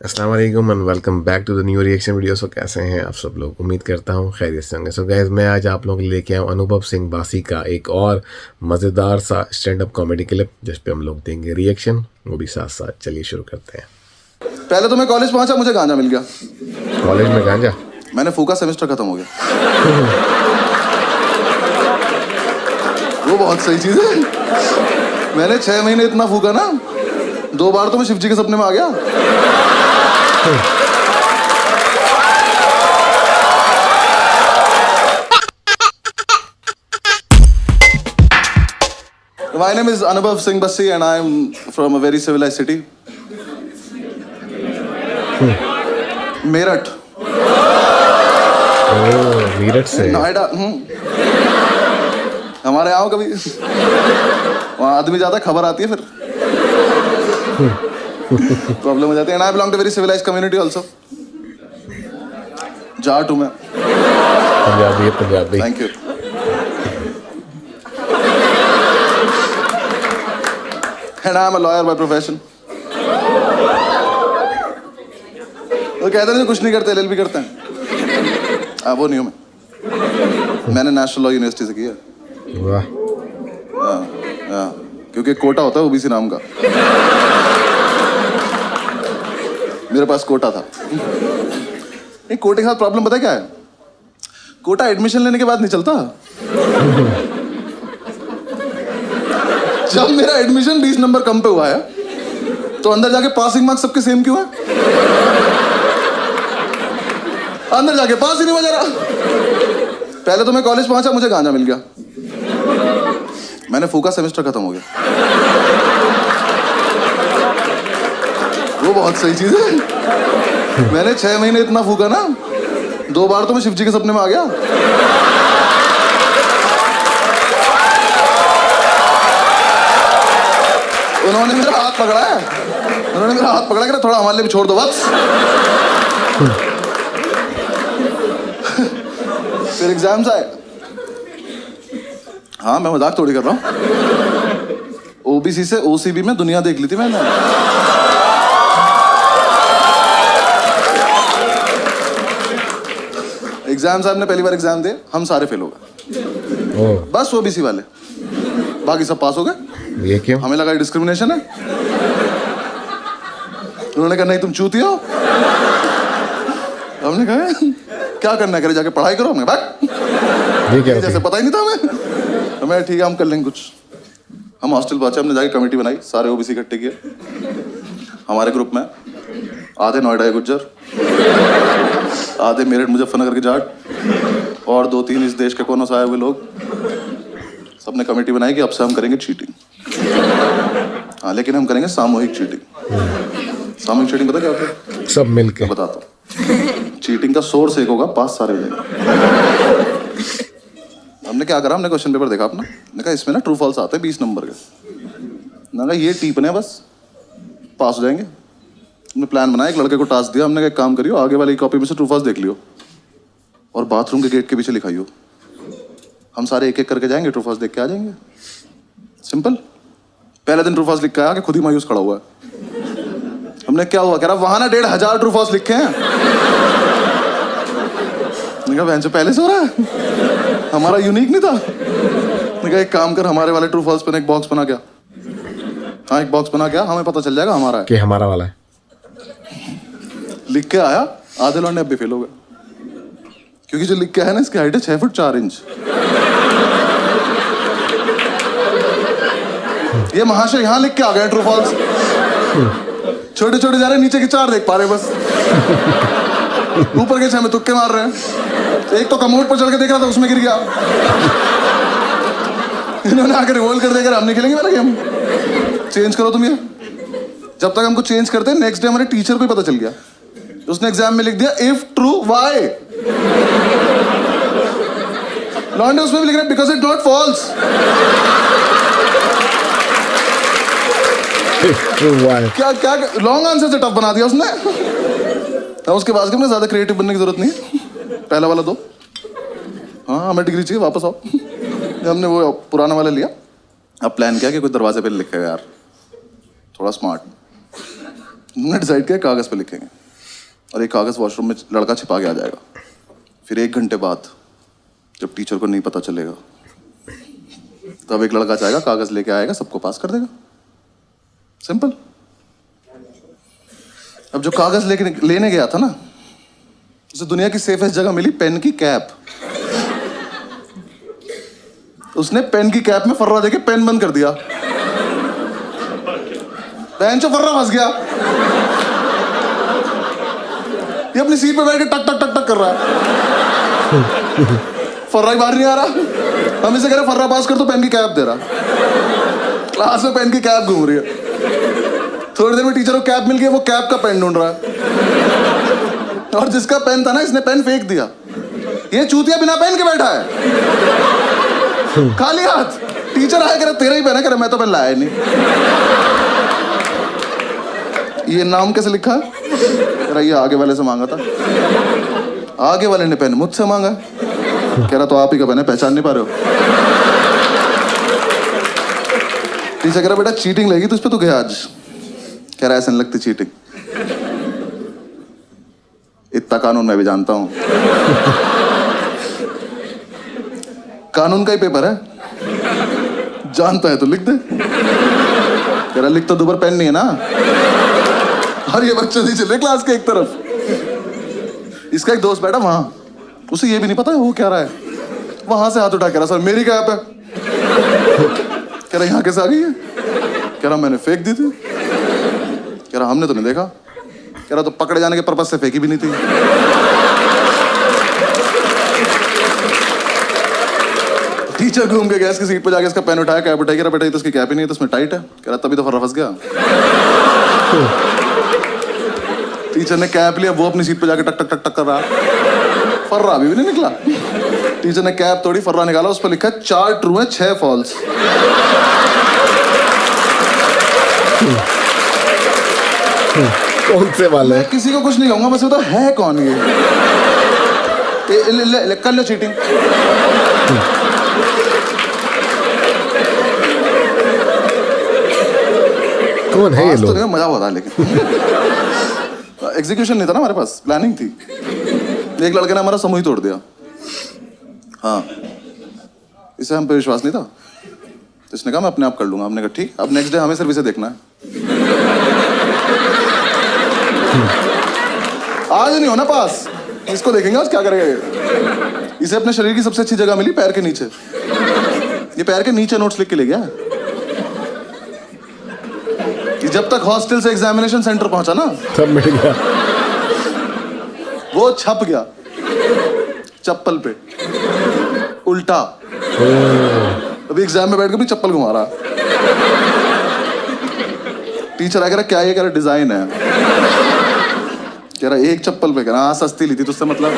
अस्सलाम वालेकुम and welcome back to the new reaction video. So कैसे हैं आप सब लोग? उम्मीद करता हूँ खैरियत से होंगे। सो गाइस, मैं आज आप लोगों के लिए लेके आया हूँ अनुभव सिंह बासी का एक और मज़ेदार सा स्टैंड अप कॉमेडी क्लिप जिस पे हम लोग देंगे रिएक्शन, वो भी साथ साथ। चलिए शुरू करते हैं। पहले तो मैं कॉलेज पहुंचा, मुझे गांजा मिल गया। कॉलेज में गांजा? मैंने फूका, सेमेस्टर खत्म हो गया। वो बहुत सही चीज है। मैंने 6 महीने इतना फूका ना, 2 बार तो मैं शिव जी के सपने में आ गया। My name is Anubhav Singh Bassi and I am from a very civilized city. Meerut. ओह, मीरठ से? नोएडा। हमारे यहाँ कभी वहाँ आदमी ज्यादा, खबर आती है फिर प्रॉब्लम हो जाती है। And I belong to very civilized community also. Jat हूँ मैं। पंजाबी है, Punjabi. Thank you. And I am a lawyer by profession. तो कहते हैं कुछ नहीं करते, एलएलबी करते हैं। वो नहीं हूँ मैं। मैंने नेशनल लॉ यूनिवर्सिटी से किया। वाह। क्योंकि कोटा होता है ओबीसी नाम का, मेरे पास कोटा था। नहीं, कोटे के साथ प्रॉब्लम पता है क्या है? कोटा एडमिशन लेने के बाद नहीं चलता। जब मेरा एडमिशन 20 नंबर कम पे हुआ है, तो अंदर जाके पासिंग मार्क्स सबके सेम क्यों है? अंदर जाके पास ही नहीं हो जा रहा। पहले तो मैं कॉलेज पहुंचा, मुझे गांजा मिल गया। मैंने फूका, सेमेस्टर खत्म हो गया। वो बहुत सही चीज है। मैंने 6 महीने इतना फूका ना, 2 बार तो मैं शिव जी के सपने में आ गया। उन्होंने मेरा हाथ पकड़ा है, उन्होंने मेरा हाथ पकड़ा कि थोड़ा हमारे लिए भी छोड़ दो बस। फिर एग्जाम्स आए। हाँ, मैं मजाक थोड़ी कर रहा हूँ। ओबीसी से ओसीबी में दुनिया देख ली थी मैंने। एग्जाम साहब ने पहली बार एग्जाम दिए, हम सारे फेल हो गए। बस ओबीसी वाले, बाकी सब पास हो गए। ये क्यों? हमें लगा डिस्क्रिमिनेशन है। उन्होंने कहा नहीं, तुम चूतिया हो। हमने कहा क्या करना करे, जाके पढ़ाई करो। हमने कहा ये क्या? जैसे पता ही नहीं था हमें। ठीक है, हम कर लेंगे कुछ। हम हॉस्टल पहुंचे, हमने जाके कमेटी बनाई, सारे ओबीसी इकट्ठे किए। हमारे ग्रुप में आधे नोएडा के गुज्जर, आधे मेरठ मुजफ्फरनगर के जाट, और 2-3 इस देश के कोनों से आए हुए लोग। सबने कमेटी बनाई कि अब से हम करेंगे चीटिंग। हाँ, लेकिन हम करेंगे सामूहिक चीटिंग। सामूहिक चीटिंग पता क्या होता है? सब मिलके बताता हूँ। चीटिंग का सोर्स एक होगा, पास सारे हो जाएंगे। हमने क्या करा, हमने क्वेश्चन पेपर देखा अपना। मैंने कहा इसमें ना ट्रू फॉल्स आते हैं 20 नंबर के। मैंने कहा ये टीपने बस, पास हो जाएंगे। हमने प्लान बनाया, एक लड़के को टास्क दिया। हमने कहा एक काम करियो, आगे वाली कॉपी में से ट्रू फॉल्स देख लियो और बाथरूम के गेट के पीछे लिखाइयो। हम सारे एक एक करके जाएंगे, ट्रू फॉल्स देख के आ जाएंगे। सिंपल। पहले दिन ट्रू फॉल्स लिख के आया कि खुद ही मायूस खड़ा हुआ है। हमने क्या हुआ, कह रहा वहां ना 1500 ट्रू फॉल्स लिखे हैं। मैंने कहा बहन से पहले से हो रहा है, हमारा यूनिक नहीं था। मैंने कहा एक काम कर, हमारे वाले ट्रू फॉल्स पे एक बॉक्स बना गया। हाँ, एक बॉक्स बना गया, हमें पता चल जाएगा हमारा है कि हमारा वाला है। लिख के आया, आधे लौंडे अब भी फेल हो गए। क्योंकि जो लिख के आया ना, इसकी हाइट है 6 फुट 4 इंच। ये महाशय यहाँ लिख के आ गए ट्रू फॉल्स। छोटे छोटे जा रहे, नीचे के 4 देख पा रहे बस। ऊपर के 6 में तुक्के मार रहे हैं। एक तो कमोड पर चढ़ के देख रहा था, उसमें गिर गया। इन्होंने आके रिवोल्व कर देकर हम नहीं खेलेंगे वाला गेम। चेंज करो तुम ये। जब तक हमको चेंज करते, नेक्स्ट डे हमारे टीचर को ही पता चल गया। उसने एग्जाम में लिख दिया इफ ट्रू वाई। लॉन्डे उसमें भी लिख रहा है बिकॉज इट नॉट फॉल्स। क्या क्या लॉन्ग आंसर से टफ बना दिया उसने। उसके बाद में ज्यादा क्रिएटिव बनने की जरूरत नहीं है। पहला वाला दो। हाँ, हमें डिग्री चाहिए, वापस आओ। हमने वो पुराना वाला लिया। अब प्लान किया कि कोई दरवाजे पे लिखेगा यार, थोड़ा स्मार्ट। हमने डिसाइड किया कागज पे लिखेंगे और एक कागज वॉशरूम में लड़का छिपा के आ जाएगा। फिर 1 घंटे बाद जब टीचर को नहीं पता चलेगा तब एक लड़का जाएगा, कागज लेके आएगा, सबको पास कर देगा। सिंपल। अब जो कागज लेने गया था ना, उसे दुनिया की सेफेस्ट जगह मिली, पेन की कैप। उसने पेन की कैप में फर्रा देके पेन बंद कर दिया। पेन से फर्रा फंस गया। ये अपनी सीट पे बैठ के टक टक टक टक कर रहा है, फर्रा ही बाहर नहीं आ रहा। हम इसे कह रहे फर्रा पास कर तो पेन की कैप दे रहा। क्लास में पेन की कैप घूम रही है। थोड़ी देर में टीचर को कैप मिल गई, वो कैप का पेन ढूंढ रहा है। और जिसका पेन था ना, इसने पेन फेंक दिया। ये चूतिया बिना पेन के बैठा है, खाली हाथ। टीचर आया, कह रहा तेरा ही पेन है। कह रहा मैं तो पेन लाया नहीं। ये नाम कैसे लिखा है? कह रहा ये आगे वाले से मांगा था। आगे वाले ने पेन मुझसे मांगा। कह रहा तो आप ही का पेन है, पहचान नहीं पा रहे हो? टीचर कह रहा बेटा चीटिंग लगी तुझ पे, तो गया आज। कह रहा ऐसे नहीं लगती चीटिंग, इतना कानून मैं भी जानता हूं। कानून का ही पेपर है, जानता है तो लिख दे। कह रहा लिख तो दो, पर पेन नहीं है ना। और ये बच्चे नहीं चल रहे क्लास के एक तरफ। इसका एक दोस्त बैठा वहां, उसे ये भी नहीं पता है वो क्या रहा है। वहां से हाथ उठा, कह रहा सर मेरी कैप है। कह रहा यहाँ कैसे आ गई है? कह रहा मैंने फेंक दी थी। कह रहा हमने तो नहीं देखा। कह रहा तो पकड़े जाने के पर्पज से फेंकी भी नहीं थी। टीचर घूम के गया इसकी सीट पे जाके, इसका पेन उठाया, कैप उठाई। कह रहा बेटा ये तो इसकी कैप ही नहीं है, तो उसमें टाइट है। कह रहा तभी तो फर्रा फंस गया। टीचर ने कैप लिया, वो अपनी सीट पे जाके टक टक टक टक कर रहा। फर्रा अभी भी नहीं निकला। टीचर ने कैप तोड़ी, फर्रा निकाला, उस पर लिखा 4 ट्रू है 6 फॉल्स। कौन से वाले? मैं किसी को कुछ नहीं कहूंगा, बस तो है कौन ये? ले, कर लो चीटिंग। कौन है ये लोग? तो मजा हुआ था, लेकिन एग्जीक्यूशन नहीं था ना हमारे पास, प्लानिंग थी। एक लड़के ने हमारा समूह ही तोड़ दिया। हाँ, इसे हम पे विश्वास नहीं था, तो इसने कहा मैं अपने आप कर लूंगा। हमने कहा ठीक। अब नेक्स्ट डे हमें सिर्फ इसे देखना है। आज नहीं होना पास, इसको देखेंगे आज क्या करेगा ये। इसे अपने शरीर की सबसे अच्छी जगह मिली, पैर के नीचे। ये पैर के नीचे नोट्स लिख के ले गया। कि जब तक हॉस्टल से एग्जामिनेशन सेंटर पहुंचा ना, सब मिट गया। वो छप गया चप्पल पे उल्टा। अभी एग्जाम में बैठ के भी चप्पल घुमा रहा। टीचर आ कह रहा क्या ये? कह रहा डिजाइन है। कह रहा एक चप्पल पे। कह रहा हाँ सस्ती ली थी तुझसे मतलब।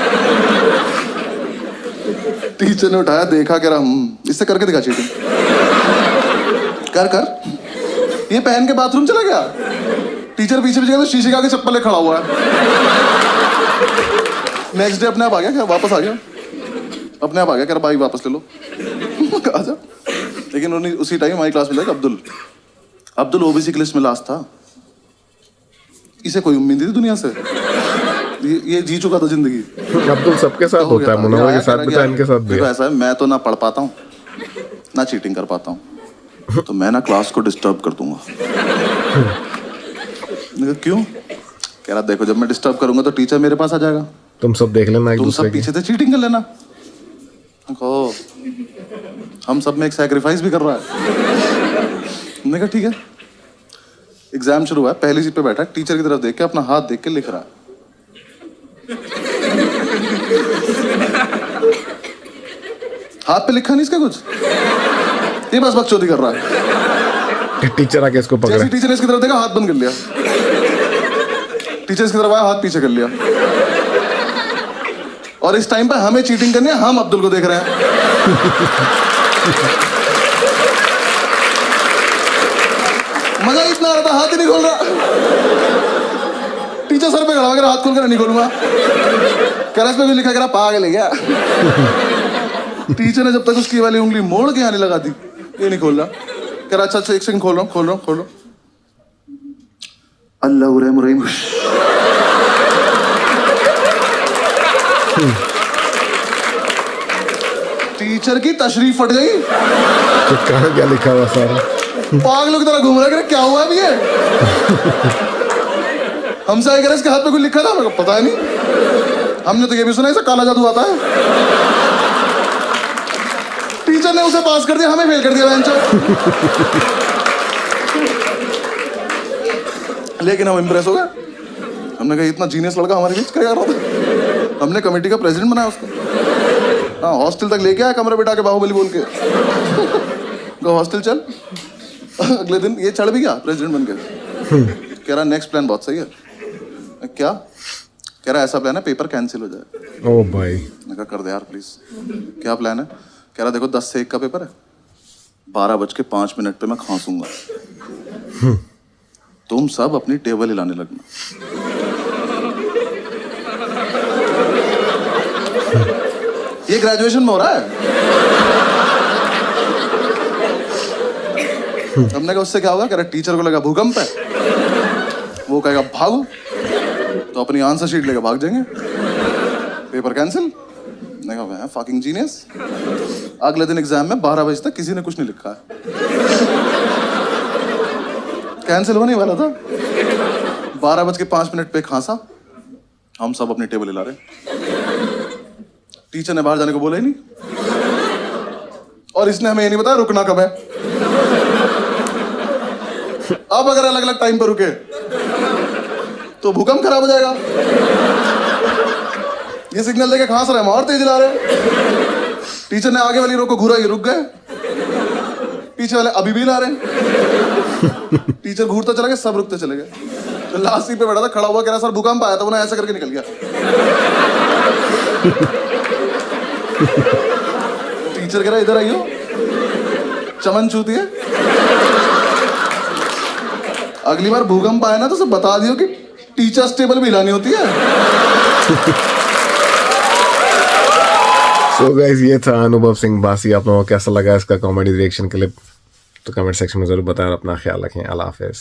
टीचर ने उठाया, देखा, कह रहा इससे करके दिखा चीटिंग। कर कर। ये पहन के बाथरूम चला गया। टीचर पीछे पीछे तो शीशे के आगे चप्पल ले खड़ा हुआ है। नेक्स्ट डे अपने आप आ गया, क्या वापस आ गया, अपने आप आ गया। कह रहा भाई वापस ले लो। आजा। लेकिन उसी टाइम हमारी क्लास में था अब्दुल ओबीसी की लिस्ट में लास्ट था। इसे कोई उम्मीद नहीं थी दुनिया से। ये जी चुका था जिंदगी। अब्दुल सबके साथ होता है, मुनव्वर के साथ भी था, इनके साथ भी। ऐसा है, मैं तो ना पढ़ पाता हूँ ना चीटिंग कर पाता हूँ, तो मैं ना क्लास को डिस्टर्ब कर दूंगा। क्यों? कह रहा देखो जब मैं डिस्टर्ब करूंगा तो टीचर मेरे पास आ जाएगा, तुम सब देख लेना, तुम सब पीछे से चीटिंग कर लेना। ओ, हम सब में एक सैक्रिफाइस भी कर रहा है। मैंने कहा ठीक है। एग्जाम शुरू हुआ, पहली सीट पे बैठा, टीचर की तरफ देख के अपना हाथ देख के लिख रहा है। हाथ पे लिखा नहीं इसका कुछ, ये बस बकचोदी कर रहा है। टीचर आके इसको पकड़ा। जैसे टीचर ने इसकी तरफ देखा, हाथ बंद कर लिया। टीचर इसकी तरफ आया, हाथ पीछे कर लिया। और इस टाइम पे हमें चीटिंग करनी है, हम अब्दुल को देख रहे हैं। मजा इतना आ रहा था, हाथ ही नहीं खोल रहा। टीचर सर पे खड़ा होकर हाथ खोल कर नहीं खोलूंगा। करस पे भी लिखा, करा पागल है क्या। टीचर ने जब तक उसकी वाली उंगली मोड़ के आने लगा दी, ये नहीं खोल रहा। कह रहा अच्छा एक सेकंड खोल रहा हूँ। अल्लाह रहीम। टीचर की तशरीफ फट गई। तो कहाँ क्या लिखा हुआ सारा? पागलों की तरह घूम रहा है, क्या हुआ अभी ये? हमसे आए, इसके हाथ पे कुछ लिखा था, मेरे को पता है नहीं। हमने तो ये भी सुना इसे काला जादू आता है। टीचर ने उसे पास कर दिया, हमें फेल कर दिया बेंचो। लेकिन हम इंप्रेस हो गए। हमने कहा इतना जीनियस लड़का हमारे बीच क्या कर रहा था। हमने कमेटी का प्रेसिडेंट बनाया उसको। हाँ, हॉस्टल तक लेके आया, कमरे बिठा के बाहुबली बोल के। गो हॉस्टल चल। अगले दिन ये चढ़ भी गया प्रेसिडेंट बन के। कह रहा नेक्स्ट प्लान बहुत सही है। क्या? कह रहा ऐसा प्लान है पेपर कैंसिल हो जाए। ओ भाई, मैंने कहा कर दे यार प्लीज। क्या प्लान है? कह रहा देखो 10 से 1 का पेपर है, 12:05 पे मैं खांसूंगा, तुम सब अपनी टेबल हिलाने लगना। ये ग्रेजुएशन में हो रहा है। हमने कहा उससे क्या होगा? कह रहा टीचर को लगा भूकंप है, वो कहेगा भागो, तो अपनी आंसर शीट लेकर भाग जाएंगे, पेपर कैंसिल। मैंने कहा फकिंग जीनियस। अगले दिन एग्जाम में 12 बजे तक किसी ने कुछ नहीं लिखा है। कैंसिल होने वाला था, 12:05 पे खांसा, हम सब अपनी टेबल हिला रहे। टीचर ने बाहर जाने को बोला ही नहीं, और इसने हमें ये नहीं बताया रुकना कब है। अब अगर अलग अलग टाइम पर रुके तो भूकंप खराब हो जाएगा। ये सिग्नल देके खांस रहे, हम और तेज हिला रहे। टीचर ने आगे वाली रो को घूरा, ये रुक गए, पीछे वाले अभी भी हिला रहे। टीचर घूरता चला गया, सब रुकते चले गए। तो लास्ट सीट पे बैठा था, खड़ा हुआ, कह रहा सर भूकंप आया था, वो ऐसा करके निकल गया। टीचर कह रहा इधर आइयो, चमन चूती है, अगली बार भूकंप आए ना तो सब बता दियो कि टीचर्स टेबल भी हिलानी होती है। सो गाइस, ये था अनुभव सिंह बासी। आप लोगों को कैसा लगा इसका कॉमेडी रिएक्शन क्लिप? तो कमेंट सेक्शन में जरूर बताएं। अपना ख्याल रखें। अल्लाह हाफिज़।